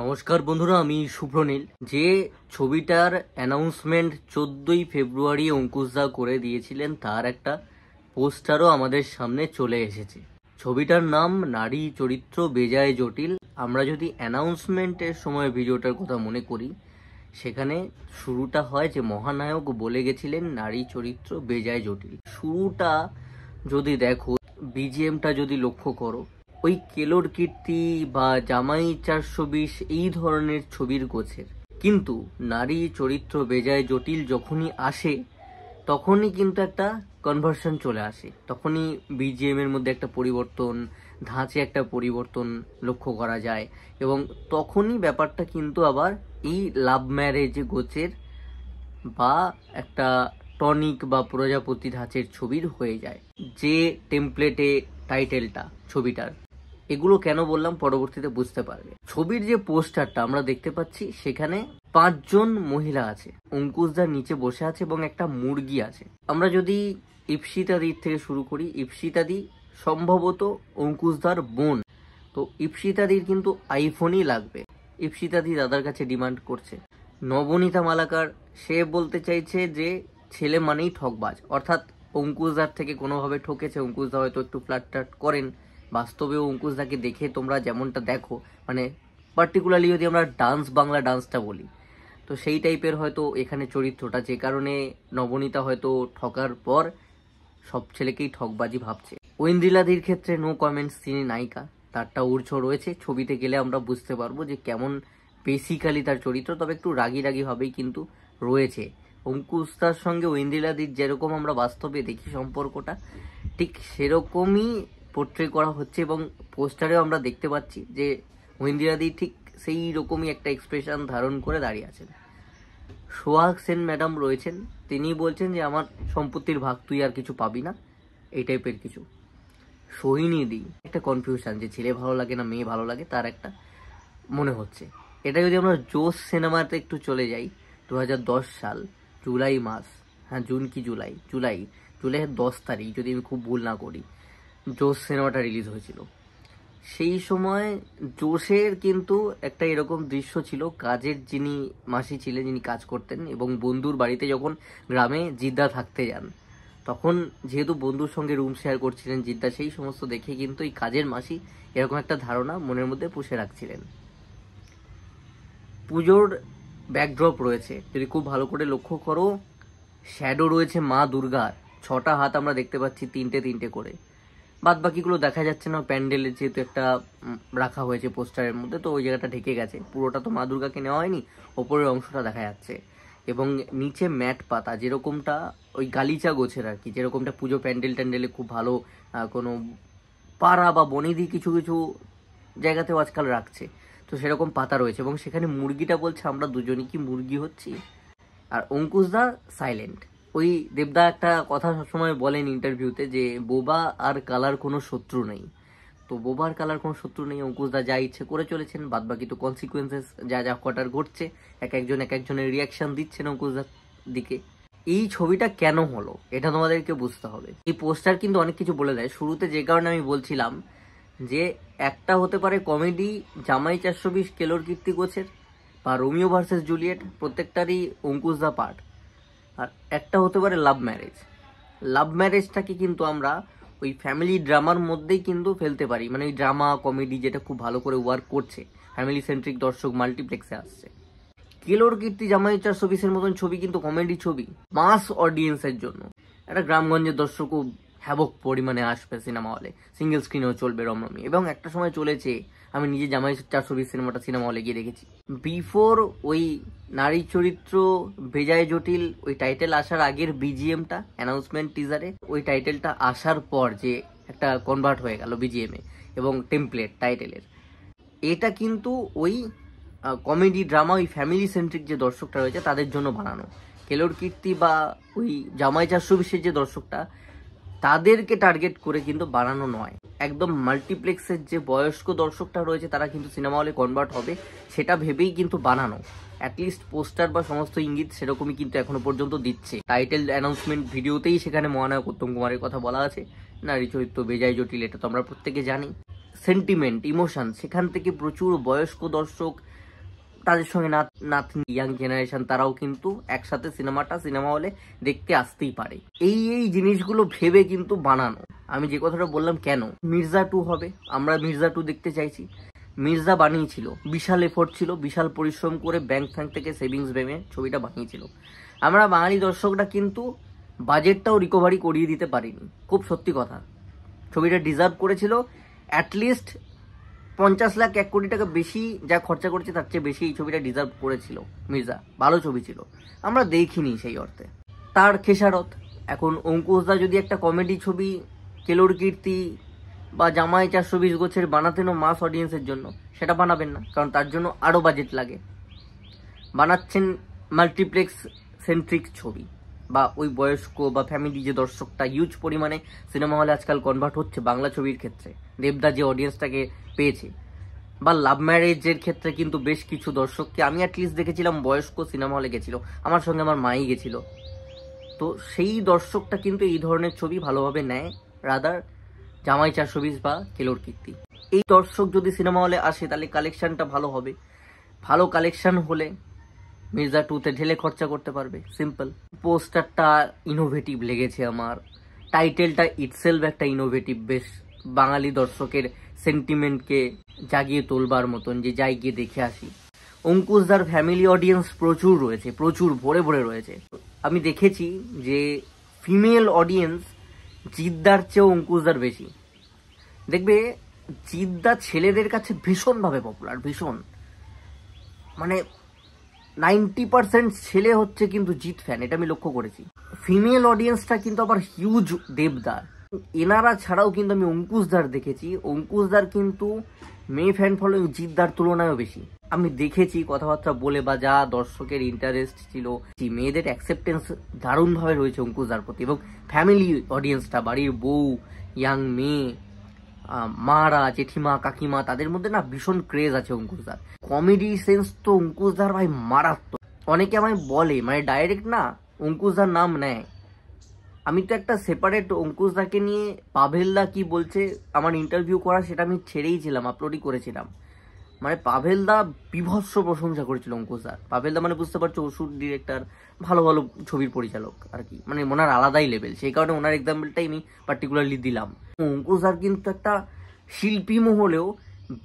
নমস্কার বন্ধুরা, আমি শুভ্রনীল। যে ছবিটার অ্যানাউন্সমেন্ট 14ই ফেব্রুয়ারি অঙ্কুশদা করে দিয়েছিলেন, তার একটা পোস্টারও আমাদের সামনে চলে এসেছে। ছবিটার নাম নারী চরিত্র বেজায় জটিল। আমরা যদি অ্যানাউন্সমেন্টের সময় ভিডিওটার কথা মনে করি, সেখানে শুরুটা হয় যে মহানায়ক বলে গেছিলেন নারী চরিত্র বেজায় জটিল। শুরুটা যদি দেখো, বিজিএমটা যদি লক্ষ্য করো, ওই কেলোর কীর্তি বা জামাই 420 এই ধরনের ছবির গোছের। কিন্তু নারী চরিত্র বেজায় জটিল যখনই আসে, তখনই কিন্তু একটা কনভার্সন চলে আসে। তখনই বিজিএম এর মধ্যে একটা পরিবর্তন, ধাঁচে একটা পরিবর্তন লক্ষ্য করা যায়, এবং তখনই ব্যাপারটা কিন্তু আবার এই লাভ ম্যারেজ গোছের বা একটা টনিক বা প্রজাপতি ধাঁচের ছবির হয়ে যায়, যে টেমপ্লেটে টাইটেলটা ছবিটার। এগুলো কেন বললাম পরবর্তীতে বুঝতে পারবে। ছবির যে পোস্টারটা আমরা দেখতে পাচ্ছি, সেখানে 5 জন মহিলা আছে, অঙ্কুশদার নিচে বসে আছে এবং একটা মুরগি আছে। আমরা যদি ইপসিতাদির থেকে শুরু করি, ইপসিতাদি সম্ভবত অঙ্কুশদার বোন। তো ইপসিতাদির কিন্তু আইফোনই লাগবে, ইপসিতাদি দাদার কাছে ডিমান্ড করছে। নবনীতা মালাকার, সে বলতে চাইছে যে ছেলে মানেই ঠকবাজ, অর্থাৎ অঙ্কুশদার থেকে কোনোভাবে ঠকেছে। অঙ্কুশদা হয়তো একটু ফ্ল্যাট ট্যাট করেন, বাস্তবেও অঙ্কুশদাকে দেখে তোমরা যেমনটা দেখো, মানে পার্টিকুলারলি যদি আমরা বাংলা ডান্সটা বলি, তো সেই টাইপের হয়তো এখানে চরিত্রটা, যে কারণে নবনীতা হয়তো ঠকার পর সব ছেলেকেই ঠকবাজি ভাবছে। ঐন্দ্রিলাদির ক্ষেত্রে নো কমেন্টস, তিনি নায়িকা, তারটা উর্ছ রয়েছে। ছবিতে গেলে আমরা বুঝতে পারবো যে কেমন বেসিক্যালি তার চরিত্র, তবে একটু রাগি রাগি ভাবেই কিন্তু রয়েছে। অঙ্কুশদার সঙ্গে ঐন্দ্রিলাদির যেরকম আমরা বাস্তবে দেখি সম্পর্কটা, ঠিক সেরকমই পোর্ট্রে করা হচ্ছে, এবং পোস্টারেও আমরা দেখতে পাচ্ছি যে ঐন্দ্রিলাদি ঠিক সেই রকমই একটা এক্সপ্রেশন ধারণ করে দাঁড়িয়ে আছেন। সোহাগ সেন ম্যাডাম রয়েছেন, তিনি বলছেন যে আমার সম্পত্তির ভাগ তুই আর কিছু পাবি না, এই টাইপের কিছু। সোহিনীদি একটা কনফিউশন, যে ছেলে ভালো লাগে না মেয়ে ভালো লাগে, তার একটা মনে হচ্ছে। এটা যদি আমরা জোশ সিনেমাতে একটু চলে যাই, 2010 সাল জুলাই মাস, হ্যাঁ জুন কি জুলাই, জুলাইয়ের 10 তারিখ যদি আমি খুব ভুল না করি, জোশ সিনেমাটা রিলিজ হয়েছিল। সেই সময় জোশের কিন্তু একটা এরকম দৃশ্য ছিল, কাজের যিনি মাসি ছিলেন, যিনি কাজ করতেন, এবং বন্ধুর বাড়িতে যখন গ্রামে জিদ্দা থাকতে যান, তখন যেহেতু বন্ধুর সঙ্গে রুম শেয়ার করছিলেন জিদ্দা, সেই সমস্ত দেখে কিন্তু এই কাজের মাসি এরকম একটা ধারণা মনের মধ্যে পুষে রাখছিলেন। পুজোর ব্যাকড্রপ রয়েছে, যদি খুব ভালো করে লক্ষ্য করো, শ্যাডো রয়েছে মা দুর্গার, 6টা হাত আমরা দেখতে পাচ্ছি, 3টে করে। বাদ বাকিগুলো দেখা যাচ্ছে না, প্যান্ডেলের যেহেতু একটা রাখা হয়েছে পোস্টারের মধ্যে, তো ওই জায়গাটা ঢেকে গেছে। পুরোটা তো মা দুর্গাকে নেওয়া হয়নি, ওপরের অংশটা দেখা যাচ্ছে। এবং নিচে ম্যাট পাতা, যেরকমটা ওই গালিচা গোছের আর কি, যেরকমটা পুজো প্যান্ডেলে খুব ভালো কোনো পাড়া বা বনেদি কিছু কিছু জায়গাতেও আজকাল রাখছে, তো সেরকম পাতা রয়েছে। এবং সেখানে মুরগিটা বলছে আমরা দুজনই কি মুরগি হচ্ছি। আর অঙ্কুশদা সাইলেন্ট। ওই দেবদা একটা কথা সবসময় বলেন ইন্টারভিউতে, যে বোবা আর কালার কোনো শত্রু নেই। তো বোবার কালার কোনো শত্রু নেই, অঙ্কুশদা যা ইচ্ছে করে চলেছেন, বাদ বাকি তো কনসিকুয়েন্সেস যা যা কটার ঘটছে, এক একজনের রিয়াকশন দিচ্ছেন অঙ্কুশদার দিকে। এই ছবিটা কেন হলো এটা তোমাদেরকে বুঝতে হবে। এই পোস্টার কিন্তু অনেক কিছু বলে দেয়। শুরুতে যে কারণে আমি বলছিলাম যে একটা হতে পারে কমেডি, জামাই 420 কেলোর কীর্তি গোছের, বা রোমিও ভার্সেস জুলিয়েট, প্রত্যেকটারই অঙ্কুশদা পার্ট। আর একটা হতে পারে লাভ ম্যারেজ। লাভ ম্যারেজটাকে কিন্তু আমরা ওই ফ্যামিলি ড্রামার মধ্যেই কিন্তু ফেলতে পারি, মানে ওই ড্রামা কমেডি যেটা খুব ভালো করে ওয়ার্ক করছে, ফ্যামিলি সেন্ট্রিক দর্শক মাল্টিপ্লেক্সে আসছে। কেলোর কীর্তি জামাই 420 মতন ছবি কিন্তু কমেডি ছবি, মাস অডিয়েন্সের জন্য। একটা গ্রামগঞ্জের দর্শকও হ্যাবক পরিমাণে আসবে সিনেমা হলে, সিঙ্গেল স্ক্রিনেও চলবে রমরমি, এবং একটা সময় চলেছে। আমি নিজে জামাই 420 সিনেমাটা সিনেমা হলে গিয়ে দেখেছি। বিফোর ওই নারী চরিত্র বেজায় জটিল ওই টাইটেল আসার আগের বিজিএমটা, অ্যানাউন্সমেন্ট টিজারে ওই টাইটেলটা আসার পর যে একটা কনভার্ট হয়ে গেল বিজিএমে, এবং টেমপ্লেট টাইটেলের, এটা কিন্তু ওই কমেডি ড্রামা ওই ফ্যামিলি সেন্ট্রিক যে দর্শকটা রয়েছে তাদের জন্য বানানো। কেলোর কীর্তি বা ওই জামাই 420 যে দর্শকটা, তাদেরকে টার্গেট করে কিন্তু বানানো নয়। একদম মাল্টিপ্লেক্সের যে বয়স্ক দর্শকটা রয়েছে, তারা কিন্তু সিনেমা হলে কনভার্ট হবে সেটা ভেবেই কিন্তু বানানো। অ্যাটলিস্ট পোস্টার বা সমস্ত ইঙ্গিত সেরকমই কিন্তু এখনো পর্যন্ত দিচ্ছে। টাইটেল অ্যানাউন্সমেন্ট ভিডিওতেই সেখানে মহানায়ক উত্তম কুমারের কথা বলা আছে, নারী চরিত্র বেজায় জটিল, এটা তো আমরা প্রত্যেকে জানি। সেন্টিমেন্ট, ইমোশন, সেখান থেকে প্রচুর বয়স্ক দর্শক তাদের সঙ্গে নাতনি ইয়াং জেনারেশন তারাও কিন্তু একসাথে সিনেমা হলে দেখতে আসতেই পারে। এই জিনিসগুলো ভেবে কিন্তু বানানো। আমি যে কথাটা বললাম, কেন মির্জা 2 হবে, আমরা মির্জা 2 দেখতে চাইছি। মির্জা বানিয়েছিল, বিশাল এফোর্ট ছিল, বিশাল পরিশ্রম করে ব্যাংক থেকে সেভিংস ভেবে ছবিটা বানিয়েছিল। আমরা বাঙালি দর্শকরা কিন্তু বাজেটটাও রিকভারি করিয়ে দিতে পারিনি, খুব সত্যি কথা। ছবিটা ডিজার্ভ করেছিল অ্যাটলিস্ট 50 লাখ 1 কোটি টাকা বেশি যা খরচা করেছে তার চেয়ে বেশি এই ছবিটা ডিজার্ভ করেছিল। মির্জা ভালো ছবি ছিল, আমরা দেখিনি সেই অর্থে। তার খেসারত এখন অঙ্কুশদা যদি একটা কমেডি ছবি কেলোর কীর্তি বা জামাই 420 গোছের বানাতেনও মাস অডিয়েন্সের জন্য, সেটা বানাবেন না, কারণ তার জন্য আরও বাজেট লাগে। বানাচ্ছেন মাল্টিপ্লেক্স সেন্ট্রিক ছবি, বা ওই বয়স্ক বা ফ্যামিলি যে দর্শকটা হিউজ পরিমাণে সিনেমা হলে আজকাল কনভার্ট হচ্ছে বাংলা ছবির ক্ষেত্রে, দেবদা যে অডিয়েন্সটাকে পেয়েছে, বা লাভ ম্যারেজের ক্ষেত্রে কিন্তু বেশ কিছু দর্শককে আমি অ্যাটলিস্ট দেখেছিলাম বয়স্ক সিনেমা হলে গেছিল, আমার সঙ্গে আমার মাই গেছিল। তো সেই দর্শকটা কিন্তু এই ধরনের ছবি ভালোভাবে নেয়, রাদার জামাই 420 বা কেলোর কীর্তি। এই দর্শক যদি সিনেমা হলে আসে তাহলে কালেকশনটা ভালো হবে। ভালো কালেকশন হলে মির্জা 2-তে ঢেলে খরচা করতে পারবে, সিম্পল। পোস্টারটা ইনোভেটিভ লেগেছে আমার, টাইটেলটা ইটসেলফ একটা ইনোভেটিভ, বেশ বাঙালি দর্শকের সেন্টিমেন্টকে জাগিয়ে তোলবার মতন, যে যাই গিয়ে দেখে আসি। অঙ্কুশদার ফ্যামিলি অডিয়েন্স প্রচুর রয়েছে, প্রচুর ভরে ভরে রয়েছে। আমি দেখেছি যে ফিমেল অডিয়েন্স জিদ্দার চেয়েও অঙ্কুশদার বেশি। দেখবে জিদ্দা ছেলেদের কাছে ভীষণভাবে পপুলার, ভীষণ, মানে 90% ছেলে হচ্ছে কিন্তু জিৎ ফ্যান, এটা আমি লক্ষ্য করেছি। ফিমেল অডিয়েন্সটা কিন্তু আবার হিউজ দেবদার। এনারা ছাড়াও কিন্তু আমি অঙ্কুশদার দেখেছি, অঙ্কুশদার কিন্তু মেয়ে ফ্যান ফলোইং জিদ্দার তুলনায়ও বেশি। আমি দেখেছি কথাবার্তা বলে বা যা দর্শকের ইন্টারেস্ট ছিল, মেয়েদের অ্যাকসেপ্টেন্স দারুণভাবে রয়েছে অঙ্কুশদার প্রতি, এবং ফ্যামিলি অডিয়েন্সটা, বাড়ির বউ, ইয়াং মেয়ে, মারা, জেঠিমা, কাকিমা, তাদের মধ্যে না ভীষণ ক্রেজ আছে অঙ্কুশদার। কমেডি সেন্স তো অঙ্কুশদার ভাই মারাত্মক। অনেকে আমায় বলে, মানে ডাইরেক্ট না অঙ্কুশদার নাম নেয়। আমি তো একটা সেপারেট অঙ্কুশদাকে নিয়ে পাভেলদা কি বলছে আমার ইন্টারভিউ করা, সেটা আমি ছেড়েই ছিলাম, আপলোডই করেছিলাম। মানে পাভেলদা বিভৎস প্রশংসা করেছিল অঙ্কুশদার। পাভেলদা মানে বুঝতে পারছো, ওষুধ ডিরেক্টর, ভালো ভালো ছবির পরিচালক আর কি, মানে ওনার আলাদাই লেভেল, সেই কারণে ওনার এক্সাম্পলটাই আমি পার্টিকুলারলি দিলাম। অঙ্কুশদার কিন্তু একটা শিল্পী মহলেও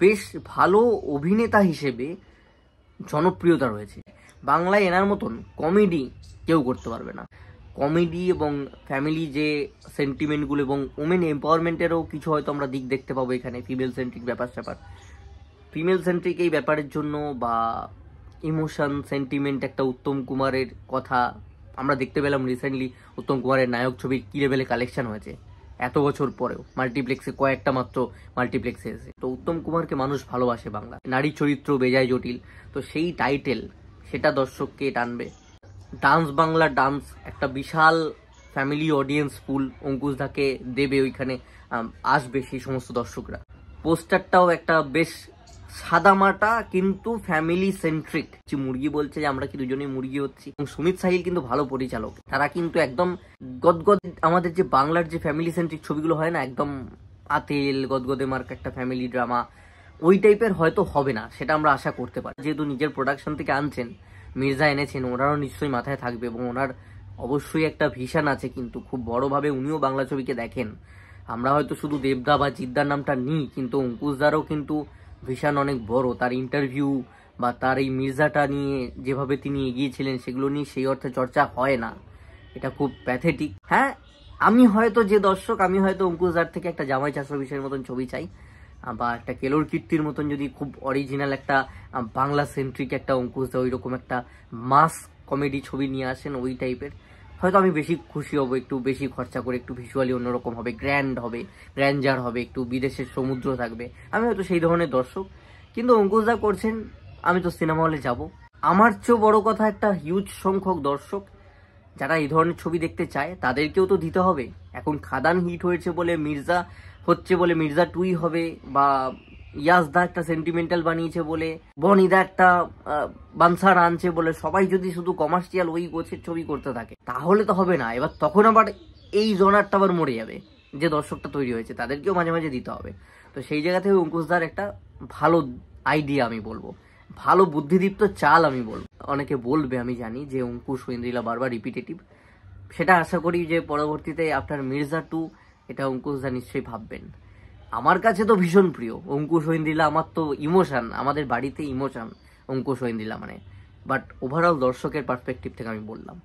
বেশ ভালো অভিনেতা হিসেবে জনপ্রিয়তা রয়েছে। বাংলায় এনার মতন কমেডি কেউ করতে পারবে না। কমেডি এবং ফ্যামিলি যে সেন্টিমেন্টগুলো এবং ওমেন এম্পাওয়ারমেন্টেরও কিছু হয়তো আমরা দিক দেখতে পাবো এখানে, ফিমেল সেন্ট্রিক ব্যাপার, ফিমেল সেন্ট্রিক এই ব্যাপারের জন্য, বা ইমোশন সেন্টিমেন্ট একটা উত্তম কুমারের কথা আমরা দেখতে পেলাম রিসেন্টলি। উত্তম কুমারের নায়ক ছবির কি লেভেলে কালেকশন হয়েছে এত বছর পরেও, মাল্টিপ্লেক্সে কয়েকটা মাত্র মাল্টিপ্লেক্সে এসে। তো উত্তম কুমারকে মানুষ ভালোবাসে, বাংলা নারী চরিত্র বেজায় জটিল, তো সেই টাইটেল সেটা দর্শককে টানবে। ডান্স বাংলা ডান্স একটা বিশাল ফ্যামিলি অডিয়েন্স পুল অঙ্কুশদাকে দেবে, ওইখানে আসবে সেই সমস্ত দর্শকরা। পোস্টারটাও একটা বেশ সাদামাটা কিন্তু ফ্যামিলি সেন্ট্রিক। মুরগি বলছে যে আমরা কি দুজনেই মুরগি হচ্ছি, এবং সুমিত সাহিল কিন্তু ভালো পরিচালক, তারা কিন্তু একদম গদগদ, আমাদের যে বাংলার যে ফ্যামিলি সেন্ট্রিক ছবিগুলো হয় না, একদম আতেল গদগদে মার্ক একটা ফ্যামিলি ড্রামা, ওই টাইপের হয়তো হবে না, সেটা আমরা আশা করতে পারি। যেহেতু নিজের প্রোডাকশন থেকে আনছেন, মির্জা এনেছেন, ওনারও নিশ্চয়ই মাথায় থাকবে, এবং ওনার অবশ্যই একটা ভিশন আছে, কিন্তু খুব বড়ভাবে উনিও বাংলা ছবিকে দেখেন। আমরা হয়তো শুধু দেবদা বা জিদ্দার নামটা নিই, কিন্তু অঙ্কুশদারও কিন্তু ভিশন অনেক বড়। তার ইন্টারভিউ বা তার এই মির্জাটা নিয়ে যেভাবে তিনি এগিয়েছিলেন, সেগুলো নিয়ে সেই অর্থে চর্চা হয় না, এটা খুব প্যাথেটিক। হ্যাঁ, আমি হয়তো যে দর্শক, আমি হয়তো অঙ্কুশদার থেকে একটা জামাই 420-এর মতন ছবি চাই, বা একটা কেলোর কীর্তির মতন যদি খুব অরিজিনাল একটা বাংলা সেন্ট্রিক একটা অঙ্কুশদা ওই রকম একটা মাস কমেডি ছবি নিয়ে আসেন, ওই টাইপের হয়তো আমি বেশি খুশি হব। একটু বেশি খরচা করে, একটু ভিজুয়ালি অন্যরকম হবে, গ্র্যান্ডার হবে, একটু বিদেশের সমুদ্র থাকবে, আমি হয়তো সেই ধরনের দর্শক। কিন্তু অঙ্কুশদা করছেন, আমি তো সিনেমা হলে যাব। আমার চেয়েও বড় কথা, একটা হিউজ সংখ্যক দর্শক যারা এই ধরনের ছবি দেখতে চায় তাদেরকেও তো দিতে হবে। এখন খাদান হিট হয়েছে বলে, মির্জা হচ্ছে বলে মির্জা 2 হবে, বা ইয়াসদা একটা সেন্টিমেন্টাল বানিয়েছে বলে, বনিদা একটা বানসার আনছে বলে, সবাই যদি শুধু কমার্শিয়াল ওই গোছের ছবি করতে থাকে তাহলে তো হবে না। এবার তখন আবার এই জনারটা আবার মরে যাবে, যে দর্শকটা তৈরি হয়েছে তাদেরকেও মাঝে মাঝে দিতে হবে। তো সেই জায়গা থেকে অঙ্কুশদার একটা ভালো আইডিয়া, আমি বলবো ভালো বুদ্ধিদীপ্ত চাল আমি বলবো। অনেকে বলবে, আমি জানি, যে অঙ্কুশ ঐন্দ্রিলা বারবার রিপিটেটিভ। সেটা আশা করি যে পরবর্তীতে আফটার মির্জা 2 এটা অঙ্কুশদা নিশ্চয়ই ভাববেন। আমার কাছে তো ভীষণ প্রিয় অঙ্কুশ ঐন্দ্রিলা, আমার তো ইমোশন, আমাদের বাড়িতে ইমোশন অঙ্কুশ ঐন্দ্রিলা মানে। বাট ওভারঅল দর্শকের পার্সপেক্টিভ থেকে আমি বললাম।